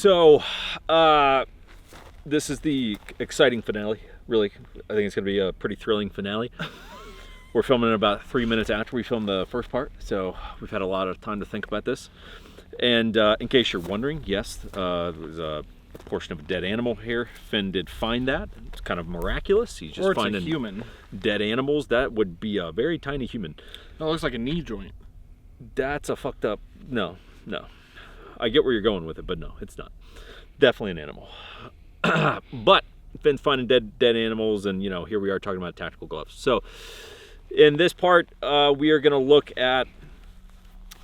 So, this is the exciting finale. Really, I think it's going to be a pretty thrilling finale. We're filming it about 3 minutes after we filmed the first part, so we've had a lot of time to think about this. And in case you're wondering, yes, there's a portion of a dead animal here. Finn did find that. It's kind of miraculous. He's just finding human. Dead animals. That would be a very tiny human. That looks like a knee joint. That's a fucked up. No. I get where you're going with it, but no, it's not. Definitely an animal. But Finn's finding dead animals, and here we are talking about tactical gloves. So in this part, we are going to look at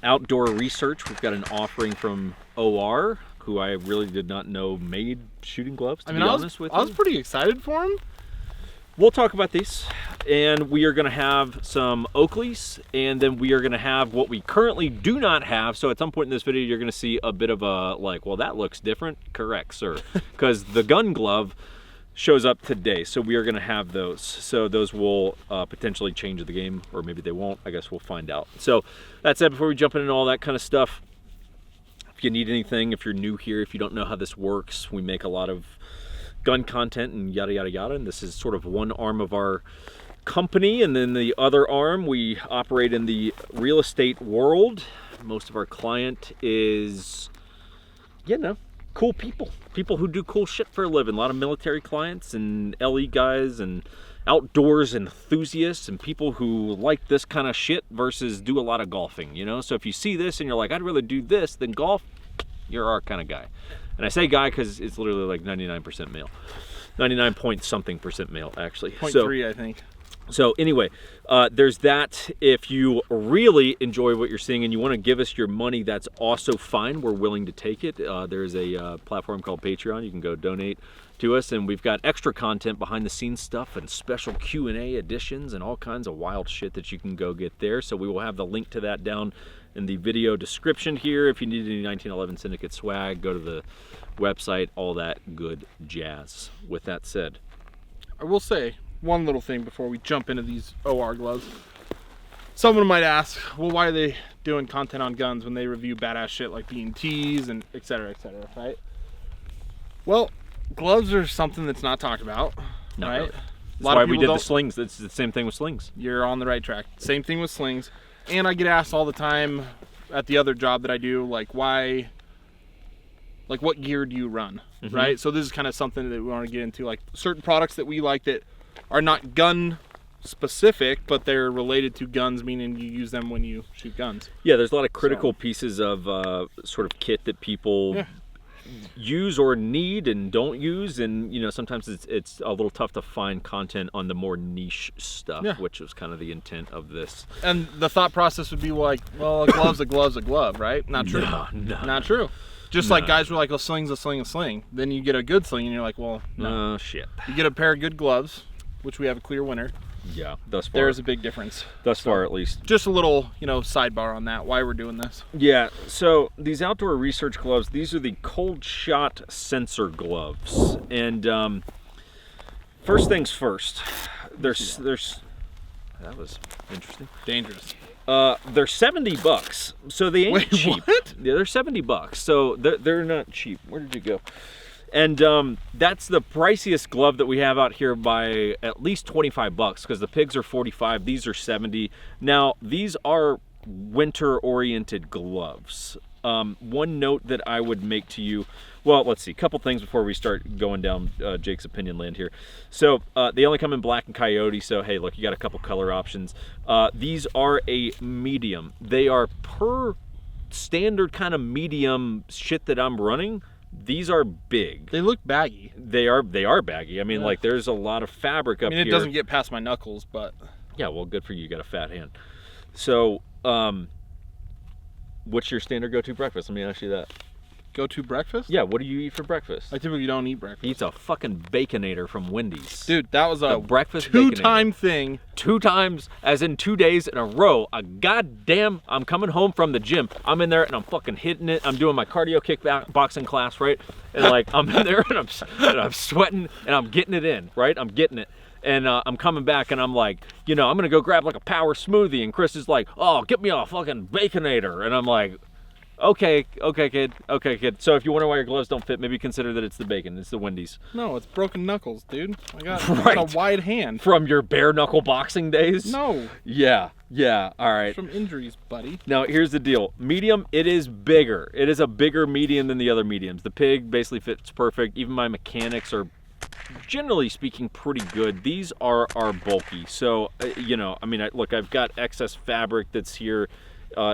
outdoor research. We've got an offering from OR, who I really did not know made shooting gloves, to be honest with you. I was pretty excited for him. We'll talk about these, and we are going to have some Oakleys, and then we are going to have what we currently do not have. So at some point in this video, you're going to see a bit of a, well, that looks different. Correct, sir. Because the gun glove shows up today, so we are going to have those. So those will potentially change the game, or maybe they won't. I guess we'll find out. So that said, before we jump into all that kind of stuff, if you need anything, if you're new here, if you don't know how this works, we make a lot of gun content and yada yada yada, and this is sort of one arm of our company, and then the other arm, we operate in the real estate world. Most of our client is cool people who do cool shit for a living. A lot of military clients and LE guys and outdoors enthusiasts and people who like this kind of shit versus do a lot of golfing, so if you see this and you're like, I'd rather do this than golf, you're our kind of guy. And I say guy because it's literally like 99% male. 99 point something percent male, actually. 0.3, I think. So anyway, there's that. If you really enjoy what you're seeing and you want to give us your money, that's also fine. We're willing to take it. There's a platform called Patreon. You can go donate to us, and we've got extra content, behind the scenes stuff, and special Q&A editions and all kinds of wild shit that you can go get there. So we will have the link to that down in the video description here. If you need any 1911 Syndicate swag, go to the website, all that good jazz. With that said, I will say one little thing before we jump into these OR gloves. Someone might ask, well, why are they doing content on guns when they review badass shit like B&Ts and et cetera, right? Well, gloves are something that's not talked about, right? Really. That's why we did the slings. It's the same thing with slings. You're on the right track. Same thing with slings. And I get asked all the time at the other job that I do, like, why, like, what gear do you run, right? So this is kind of something that we want to get into, like certain products that we like that are not gun specific, but they're related to guns, meaning you use them when you shoot guns. Yeah, there's a lot of critical pieces of sort of kit that people use or need and don't use, and sometimes it's a little tough to find content on the more niche stuff, which was kind of the intent of this. And the thought process would be like, well, a glove's a glove, right? Not true. No. Not true. Just like guys were like, a sling's a sling. Then you get a good sling and you're like, well, no. Shit. You get a pair of good gloves, which we have a clear winner. Yeah, thus far. There's a big difference. Thus far, at least. Just a little, sidebar on that, why we're doing this. Yeah, so these outdoor research gloves, these are the cold shot sensor gloves. And first things first, there's that was interesting. Dangerous. They're $70, so they ain't cheap. What? Yeah, they're $70, so they're not cheap. Where did you go? And that's the priciest glove that we have out here by at least $25, because the pigs are $45. These are $70. Now, these are winter-oriented gloves. One note that I would make to you, well, let's see, a couple things before we start going down Jake's opinion land here. So they only come in black and coyote, so hey, look, you got a couple color options. These are a medium. They are per standard kind of medium shit that I'm running. These are big. They look baggy. They are baggy. I mean, like, there's a lot of fabric up here. It doesn't get past my knuckles, but... Yeah, well, good for you. You got a fat hand. So, what's your standard go-to breakfast? Let me ask you that. Go-to breakfast? Yeah, what do you eat for breakfast? I typically don't eat breakfast. He eats a fucking Baconator from Wendy's. Dude, that was a breakfast two-time thing. 2 times, as in 2 days in a row. I'm coming home from the gym. I'm in there and I'm fucking hitting it. I'm doing my cardio kickboxing class, right? And like, I'm in there and I'm sweating and I'm getting it in, right? I'm getting it. And I'm coming back and I'm like, I'm gonna go grab like a power smoothie. And Chris is like, oh, get me a fucking Baconator. And I'm like, Okay, kid. Okay, kid. So if you wonder why your gloves don't fit, maybe consider that it's the bacon. It's the Wendy's. No, it's broken knuckles, dude. I got a wide hand. From your bare knuckle boxing days? No. Yeah, all right. From injuries, buddy. Now, here's the deal. Medium, it is bigger. It is a bigger medium than the other mediums. The Pig basically fits perfect. Even my mechanics are, generally speaking, pretty good. These are bulky. So, you know, I mean, look, I've got excess fabric that's here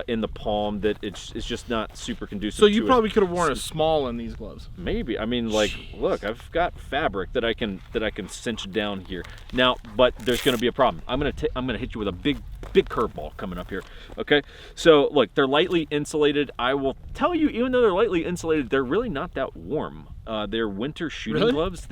in the palm that it's just not super conducive. So you probably could have worn a small in these gloves. Maybe. I mean, like, look, I've got fabric that I can cinch down here. Now, but there's going to be a problem. I'm going to hit you with a big curveball coming up here. Okay? So, look, they're lightly insulated. I will tell you, even though they're lightly insulated, they're really not that warm. They're winter shooting gloves.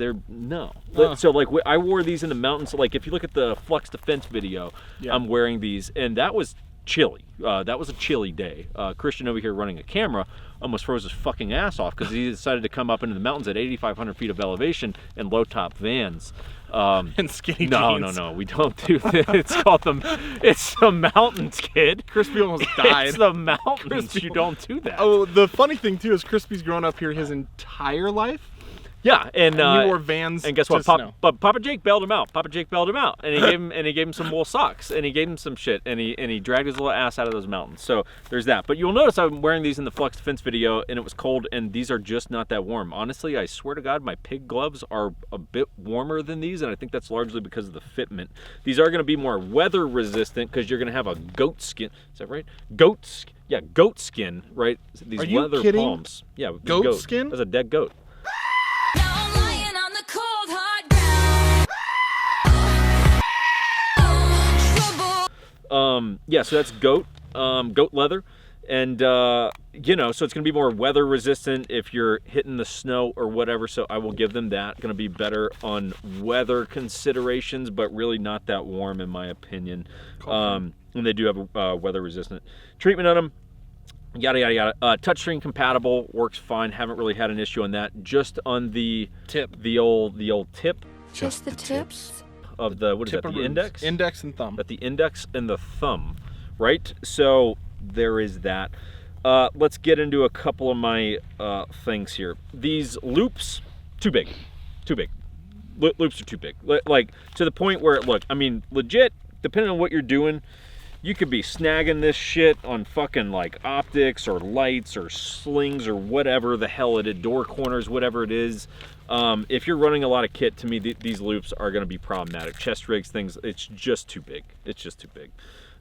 So like I wore these in the mountains. So, like if you look at the Flux Defense video, I'm wearing these, and that was chilly. That was a chilly day. Christian over here running a camera almost froze his fucking ass off because he decided to come up into the mountains at 8,500 feet of elevation in low top Vans. And skinny jeans. No, we don't do that. It's the mountains, kid. Crispy almost died. It's the mountains. You don't do that. Oh, the funny thing too is Crispy's grown up here his entire life. Yeah, and he wore Vans. And guess what? Papa Jake bailed him out. And he gave him some wool socks, and he gave him some shit, and he dragged his little ass out of those mountains. So there's that. But you'll notice I'm wearing these in the Flux Defense video, and it was cold, and these are just not that warm. Honestly, I swear to God, my Pig gloves are a bit warmer than these, and I think that's largely because of the fitment. These are going to be more weather resistant because you're going to have a goat skin. Is that right? Goat skin, right? These are you leather kidding? Palms. Yeah, goat skin? That's a dead goat. Yeah, so that's goat leather, and you know, so it's gonna be more weather resistant if you're hitting the snow or whatever. So I will give them that. Gonna be better on weather considerations, but really not that warm in my opinion. And they do have a weather resistant treatment on them. Yada yada yada. Touchscreen compatible, works fine. Haven't really had an issue on that. Just on the tip, the old tip. Just the tips. Of the, what is that, the index? Index and thumb. At the index and the thumb, right? So there is that. Let's get into a couple of my things here. These loops, too big. Loops are too big. Like, to the point where, look, I mean, legit, depending on what you're doing, you could be snagging this shit on fucking, like, optics or lights or slings or whatever the hell it is, door corners, whatever it is. If you're running a lot of kit, to me, these loops are going to be problematic. Chest rigs, things, it's just too big.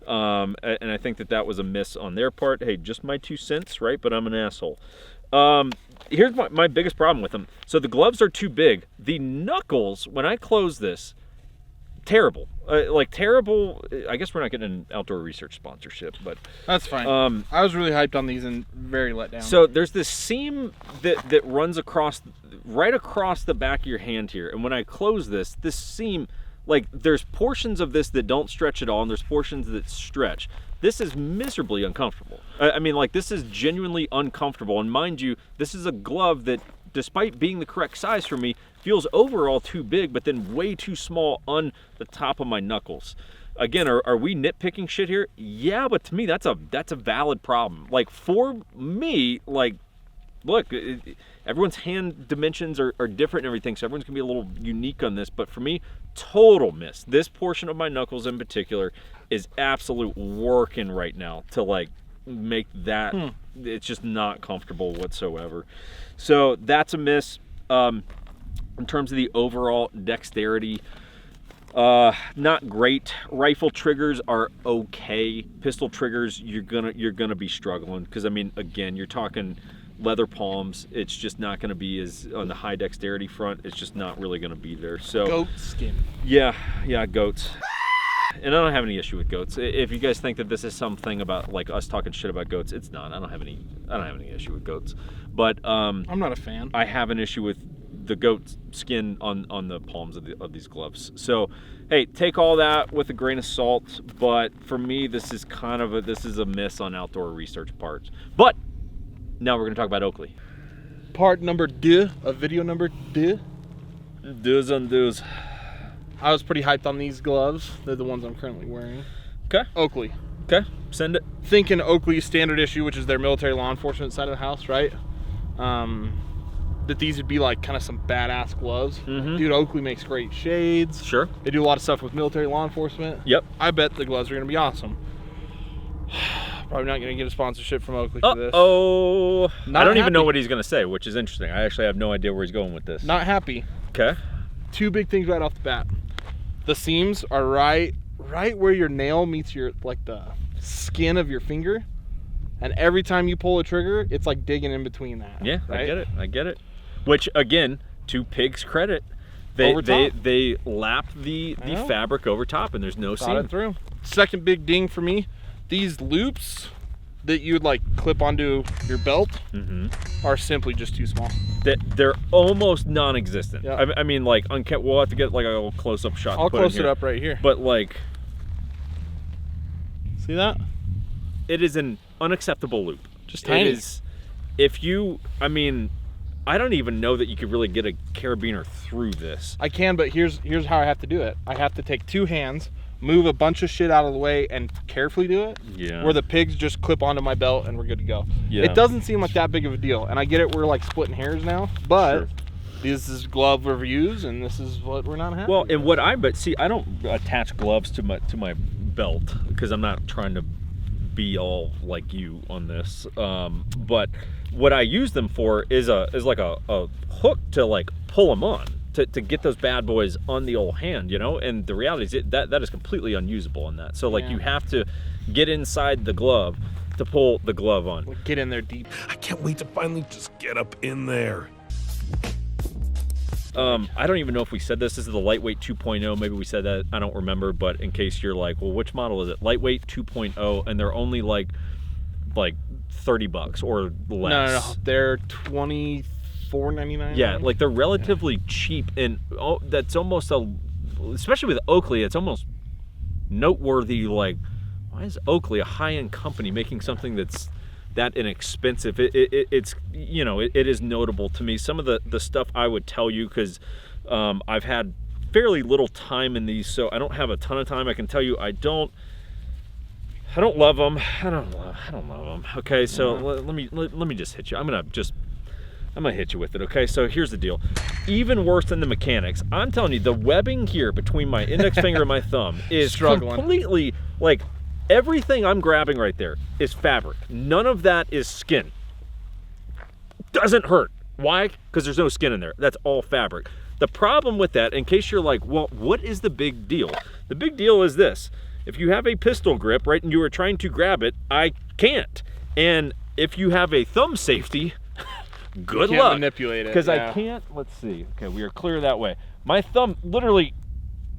And I think that was a miss on their part. Hey, just my 2 cents, right? But I'm an asshole. Here's my biggest problem with them. So the gloves are too big. The knuckles, when I close this, terrible. Terrible. I guess we're not getting an Outdoor Research sponsorship, but that's fine. I was really hyped on these and very let down. So there's this seam that runs right across the back of your hand here, and when I close this seam, like, there's portions of this that don't stretch at all, and there's portions that stretch. This is miserably uncomfortable. I mean, like, this is genuinely uncomfortable, and mind you, this is a glove that, despite being the correct size for me, feels overall too big, but then way too small on the top of my knuckles. Again, are we nitpicking shit here? Yeah, but to me, that's a valid problem. Like, for me, like, look, everyone's hand dimensions are different and everything, so everyone's gonna be a little unique on this, but for me, total miss. This portion of my knuckles in particular is absolute working right now to, like, make that, it's just not comfortable whatsoever. So that's a miss. In terms of the overall dexterity, not great. Rifle triggers are okay. Pistol triggers, you're gonna be struggling, because I mean, again, you're talking leather palms. It's just not gonna be as on the high dexterity front. It's just not really gonna be there. So goat skin. Yeah, goats. And I don't have any issue with goats. If you guys think that this is something about, like, us talking shit about goats, it's not. I don't have any issue with goats. But I'm not a fan. I have an issue with the goat skin on the palms of these gloves. So, hey, take all that with a grain of salt. But for me, this is a miss on Outdoor Research parts. But now we're gonna talk about Oakley. Part number 2 of video number 2. Do's and do's. I was pretty hyped on these gloves. They're the ones I'm currently wearing. Okay. Oakley. Okay, send it. Thinking Oakley Standard Issue, which is their military law enforcement side of the house, right? That these would be like kind of some badass gloves. Dude, Oakley makes great shades. Sure. They do a lot of stuff with military law enforcement. Yep. I bet the gloves are going to be awesome. Probably not going to get a sponsorship from Oakley for this. Oh, I don't even know happy. what he's going to say, which is interesting. I actually have no idea where he's going with this. Not happy. Okay. Two big things right off the bat. The seams are right where your nail meets your, like the skin of your finger. And every time you pull a trigger, it's like digging in between that. Yeah, right? I get it. Which, again, to Pig's credit, they lap the fabric over top, and there's no seam. Thought it through. Second big ding for me, these loops that you would like clip onto your belt are simply just too small. They're almost non-existent. Yeah. I mean, like, we'll have to get like a little close-up shot. I'll close it up right here. But like, see that? it is an unacceptable loop. Just tiny. It is, if you, I mean, I don't even know that you could really get a carabiner through this. I can, but here's how I have to do it. I have to take two hands, move a bunch of shit out of the way, and carefully do it. Yeah. Where the pigs just clip onto my belt and we're good to go. Yeah. It doesn't seem like that big of a deal, and I get it. We're like splitting hairs now, but Sure. this is glove reviews, and this is what we're not happy. Well, and what but see, I don't attach gloves to my belt because I'm not trying to be all like you on this. But what I use them for is like a hook to like pull them on. To get those bad boys on the old hand, you know, and the reality is that is completely unusable in that. So like you have to get inside the glove to pull the glove on. We'll get in there deep. I can't wait to finally just get up in there. I don't even know if we said this. This is the Lightweight 2.0. Maybe we said that. I don't remember. But in case you're like, well, which model is it? Lightweight 2.0, and they're only like $30 or less. No. They're $24.99. Yeah, like they're relatively cheap, and that's almost especially with Oakley, it's almost noteworthy. Like, why is Oakley, a high-end company, making something that's that inexpensive? It's you know, it is notable to me. Some of the stuff I would tell you, because I've had fairly little time in these, so I don't have a ton of time. I can tell you I don't love them. I don't love them. Okay, so let me just hit you. I'm gonna hit you with it, okay? So here's the deal. Even worse than the mechanics, I'm telling you, the webbing here between my index finger and my thumb is completely, like, everything I'm grabbing right there is fabric. None of that is skin. Doesn't hurt. Why? Because there's no skin in there. That's all fabric. The problem with that, in case you're like, well, what is the big deal? The big deal is this. If you have a pistol grip, right, and you are trying to grab it, I can't. And if you have a thumb safety, good you can't luck. manipulate it. Because I can't, let's see. Okay, we are clear that way. My thumb literally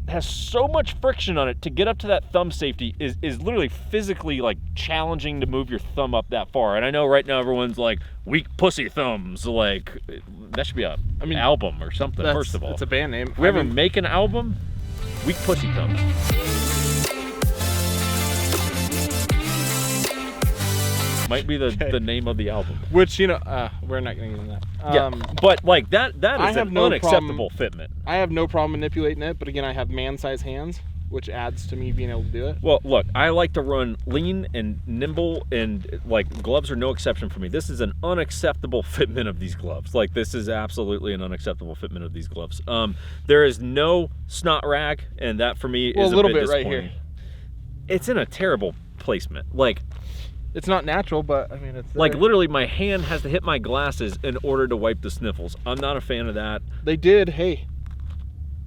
has so much friction on it to get up to that thumb safety is literally physically like challenging to move your thumb up that far. And I know right now everyone's like, weak pussy thumbs. Like, that should be a album or something, first of all. It's a band name. We ever make an album? Weak pussy thumbs. Might be the name of the album. Which, you know, we're not going to get into that. Yeah, but like that is an unacceptable fitment. I have no problem manipulating it, but again, I have man-sized hands, which adds to me being able to do it. Well, look, I like to run lean and nimble, and like gloves are no exception for me. This is an unacceptable fitment of these gloves. Like, this is absolutely an unacceptable fitment of these gloves. There is no snot rag, and that for me is a little bit right here. It's in a terrible placement. Like, it's not natural, but I mean, it's there. Like, literally my hand has to hit my glasses in order to wipe the sniffles. I'm not a fan of that. They did,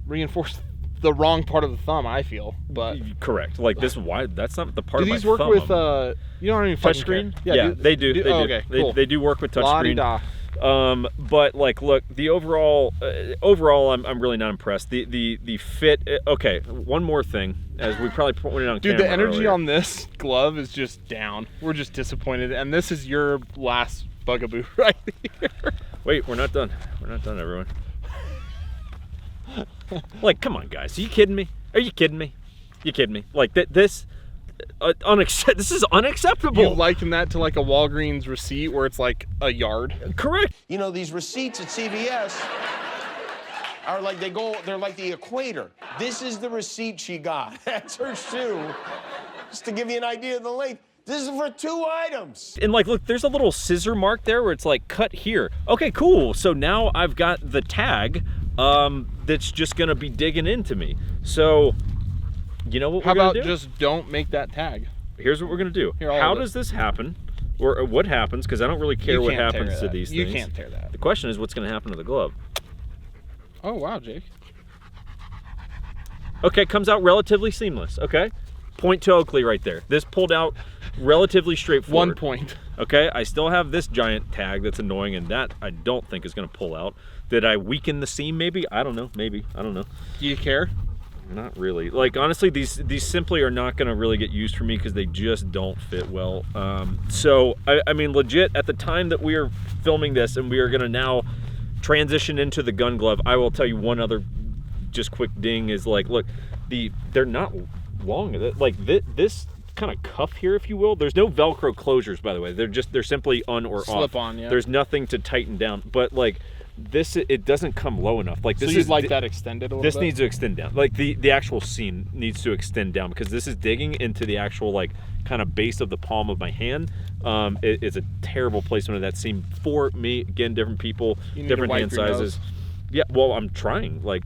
reinforce the wrong part of the thumb, I feel, but correct. Like, this is why that's not the part of my thumb. Do these work with you don't even touchscreen? Yeah, they do. They do. Okay, cool. They do work with touchscreen. But like, look, the overall I'm really not impressed. The fit. Okay, one more thing, as we probably pointed on camera. Dude, the energy earlier. on this glove is just down. We're just disappointed, and this is your last bugaboo right here. Wait, we're not done. We're not done, everyone. Like, come on, guys. Are you kidding me? Are you kidding me? You kidding me? Like, this is unacceptable. You liken that to like a Walgreens receipt where it's like a yard. Correct. You know, these receipts at CVS are like, they're like the equator. This is the receipt she got. That's her shoe. Just to give you an idea of the length. This is for 2 items. And like, look, there's a little scissor mark there where it's like cut here. Okay, cool. So now I've got the tag that's just gonna be digging into me. So, you know what we're gonna do? How about just don't make that tag? Here's what we're gonna do. Here, how does this happen? Or what happens? Because I don't really care what happens to these things. You can't tear that. The question is what's gonna happen to the glove. Oh, wow, Jake. Okay, comes out relatively seamless, okay? Point to Oakley right there. This pulled out relatively straightforward. 1 point. Okay, I still have this giant tag that's annoying, and that I don't think is gonna pull out. Did I weaken the seam maybe? I don't know, maybe, I don't know. Do you care? Not really. Like, honestly, these simply are not gonna really get used for me because they just don't fit well. So, I mean, legit, at the time that we are filming this and we are gonna now transition into the gun glove, I will tell you one other just quick ding is like, look, they're not long. Like this kind of cuff here, if you will, there's no Velcro closures, by the way. They're simply on or off. Slip on, yeah. There's nothing to tighten down, but like this, it doesn't come low enough. Like this, so you'd like that extended a little bit? This needs to extend down. Like the actual seam needs to extend down because this is digging into the actual like kind of base of the palm of my hand. It's a terrible placement of that seam for me. Again, different people, different hand sizes. Yeah, well, I'm trying. Like,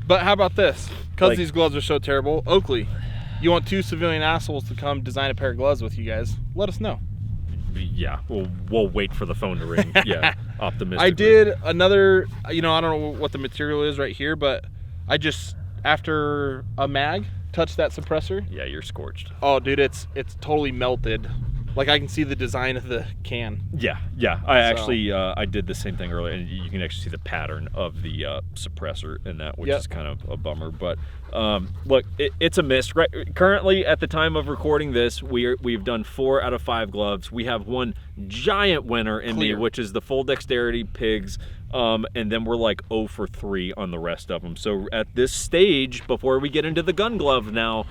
but how about this? Because like, these gloves are so terrible, Oakley, you want 2 civilian assholes to come design a pair of gloves with you guys? Let us know. Yeah, we'll wait for the phone to ring. Yeah, optimistic. I did another, you know, I don't know what the material is right here, but I just, after a mag, touched that suppressor. Yeah, you're scorched. Oh, dude, it's totally melted. Like, I can see the design of the can. Yeah. I actually, I did the same thing earlier, and you can actually see the pattern of the suppressor in that, which is kind of a bummer. But look, it's a miss. Right, currently, at the time of recording this, we've done 4 out of 5 gloves. We have one giant winner in me, which is the full dexterity pigs, and then we're like 0 for 3 on the rest of them. So at this stage, before we get into the gun glove now,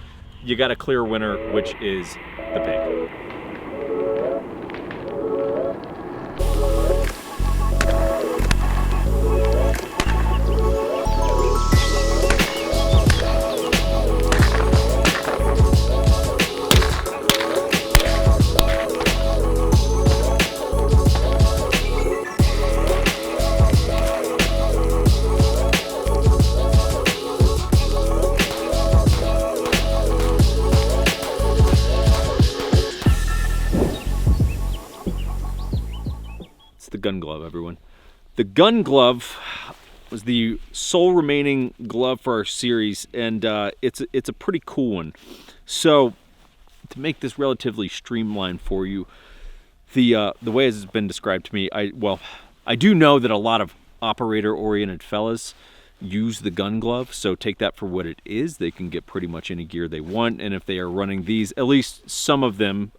you got a clear winner, which is the pig. Gun glove, everyone. The gun glove was the sole remaining glove for our series, and it's a pretty cool one. So to make this relatively streamlined for you, the way it's been described to me, I do know that a lot of operator-oriented fellas use the gun glove, so take that for what it is. They can get pretty much any gear they want, and if they are running these, at least some of them,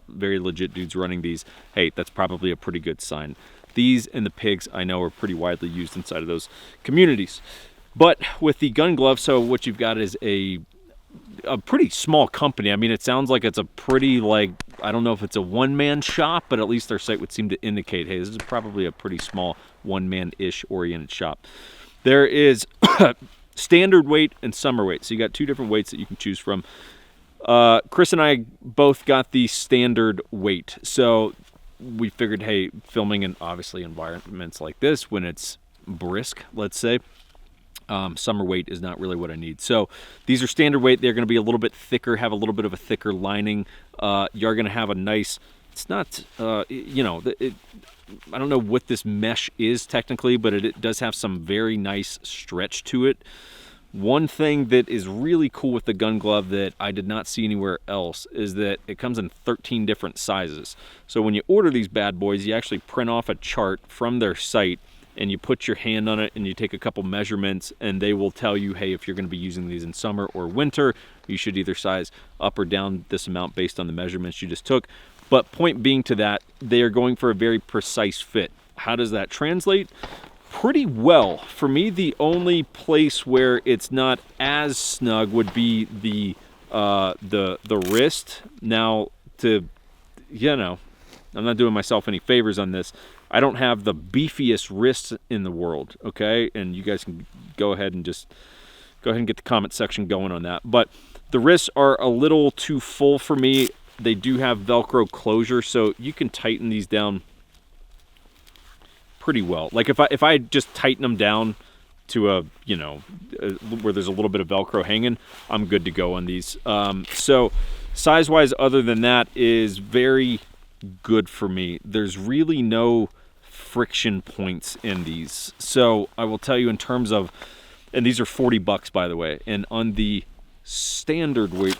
very legit dudes running these, hey, that's probably a pretty good sign. These and the pigs, I know, are pretty widely used inside of those communities. But with the gun glove, so what you've got is a pretty small company. I mean, it sounds like it's a pretty, like, I don't know if it's a one-man shop, but at least their site would seem to indicate, hey, this is probably a pretty small one-man-ish oriented shop. There is standard weight and summer weight. So you got 2 different weights that you can choose from. Chris and I both got the standard weight. So we figured, hey, filming in obviously environments like this, when it's brisk, let's say, summer weight is not really what I need. So these are standard weight. They're going to be a little bit thicker, have a little bit of a thicker lining. You're going to have a nice, it's not, you know, I don't know what this mesh is technically, but it does have some very nice stretch to it. One thing that is really cool with the gun glove that I did not see anywhere else is that it comes in 13 different sizes. So when you order these bad boys, you actually print off a chart from their site and you put your hand on it and you take a couple measurements, and they will tell you, hey, if you're going to be using these in summer or winter, you should either size up or down this amount based on the measurements you just took. But point being to that, they are going for a very precise fit. How does that translate? Pretty well. For me, the only place where it's not as snug would be the wrist. Now, you know, I'm not doing myself any favors on this. I don't have the beefiest wrists in the world, okay? And you guys can go ahead and get the comment section going on that. But The wrists are a little too full for me. They do have Velcro closure, so you can tighten these down pretty well. Like if I just tighten them down to a, you know, where there's a little bit of Velcro hanging, I'm good to go on these. So size-wise, other than that, is very good for me. There's really no friction points in these. So I will tell you in terms of, and these are $40 by the way, and on the standard weight,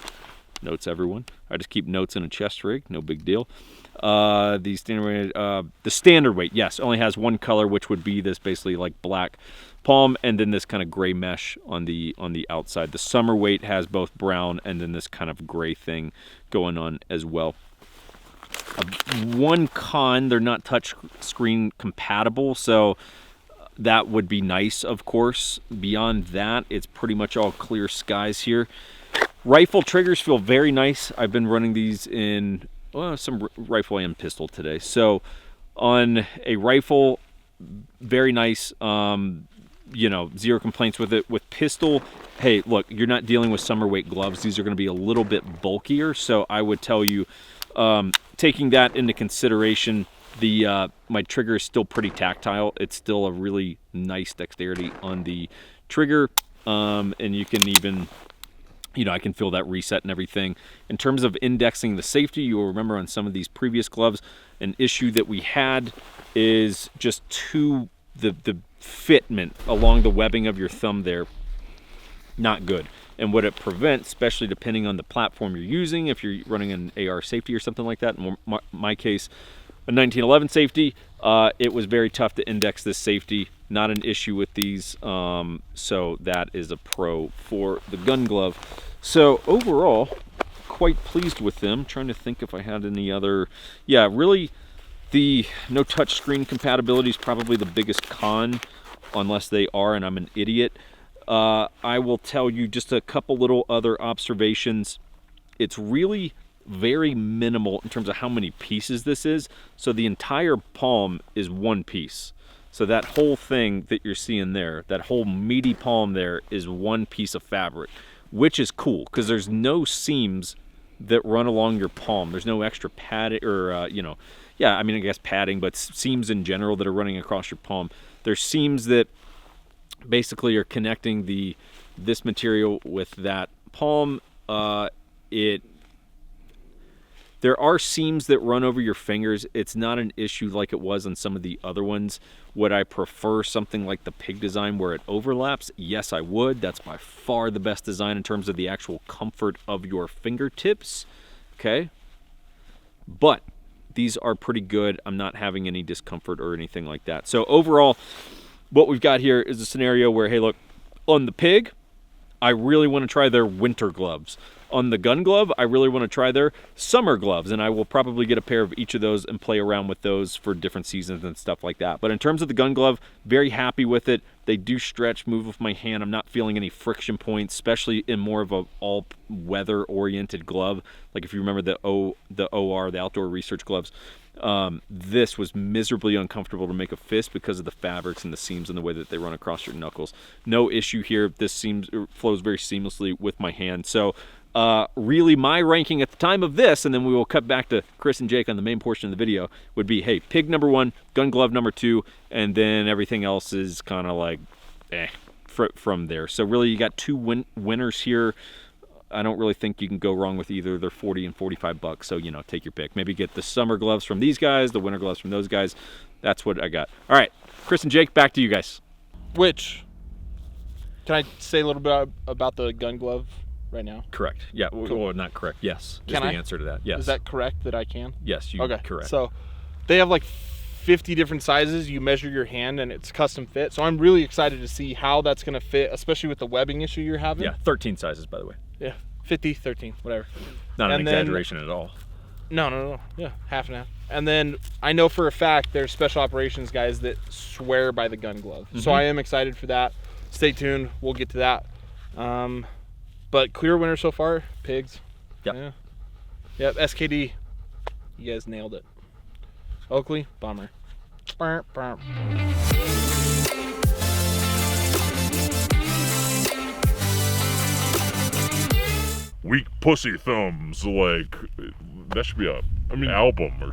notes everyone, I just keep notes in a chest rig, no big deal. The standard weight, yes, only has one color, which would be this basically like black palm, and then this kind of gray mesh on the outside. The summer weight has both brown and then this kind of gray thing going on as well. One con, they're not touch screen compatible, so that would be nice, of course. Beyond that, it's pretty much all clear skies here. Rifle triggers feel very nice. I've been running these in some rifle and pistol today. So on a rifle, very nice. You know, zero complaints with it. With pistol, hey, look, you're not dealing with summer weight gloves. These are going to be a little bit bulkier, so I would tell you, taking that into consideration, my trigger is still pretty tactile. It's still a really nice dexterity on the trigger, and you can even, you know, I can feel that reset and everything. In terms of indexing the safety, you will remember on some of these previous gloves, an issue that we had is just the fitment along the webbing of your thumb there, not good. And what it prevents, especially depending on the platform you're using, if you're running an AR safety or something like that, in my case, a 1911 safety, it was very tough to index this safety. Not an issue with these, so that is a pro for the gun glove. So overall, quite pleased with them. Trying to think if I had any other, yeah, really the no touch screen compatibility is probably the biggest con, unless they are and I'm an idiot. I will tell you just a couple little other observations. It's really very minimal in terms of how many pieces this is. So the entire palm is one piece. So that whole thing that you're seeing there, that whole meaty palm there, is one piece of fabric, which is cool because there's no seams that run along your palm. There's no extra padding or, you know, yeah, I mean, I guess padding, but seams in general that are running across your palm. There's seams that basically are connecting this material with that palm. There are seams that run over your fingers. It's not an issue like it was on some of the other ones. Would I prefer something like the pig design where it overlaps? Yes, I would. That's by far the best design in terms of the actual comfort of your fingertips. Okay? But these are pretty good. I'm not having any discomfort or anything like that. So overall, what we've got here is a scenario where, hey, look, on the pig, I really want to try their winter gloves. On the gun glove, I really want to try their summer gloves, and I will probably get a pair of each of those and play around with those for different seasons and stuff like that. But in terms of the gun glove, very happy with it. They do stretch, move with my hand. I'm not feeling any friction points, especially in more of a all-weather oriented glove. Like if you remember the OR, the outdoor research gloves, this was miserably uncomfortable to make a fist because of the fabrics and the seams and the way that they run across your knuckles. No issue here. This flows very seamlessly with my hand. So really my ranking at the time of this, and then we will cut back to Chris and Jake on the main portion of the video, would be, hey, pig number 1, gun glove number 2, and then everything else is kind of like from there. So really you got 2 winners here. I don't really think you can go wrong with either. They're $40 and $45, so, you know, take your pick. Maybe get the summer gloves from these guys, the winter gloves from those guys. That's what I got. All right, Chris and Jake, back to you guys. Can I say a little bit about the gun glove right now? Correct. Yeah, Cool. Well, not correct. Yes, is Can the I? answer to that. Yes. Is that correct that I can? Yes, you Okay. correct. So they have like 50 different sizes. You measure your hand and it's custom fit. So I'm really excited to see how that's going to fit, especially with the webbing issue you're having. Yeah, 13 sizes, by the way. Yeah, 50, 13, whatever. Not an And then- exaggeration at all. No. Yeah, half and half. And then I know for a fact there's special operations guys that swear by the gun glove. So I am excited for that. Stay tuned. We'll get to that. But clear winner so far, pigs. Yep. Yeah. Yep, SKD. You guys nailed it. Oakley, bummer. Burp, burp. weak pussy thumbs. Like, that should be a album or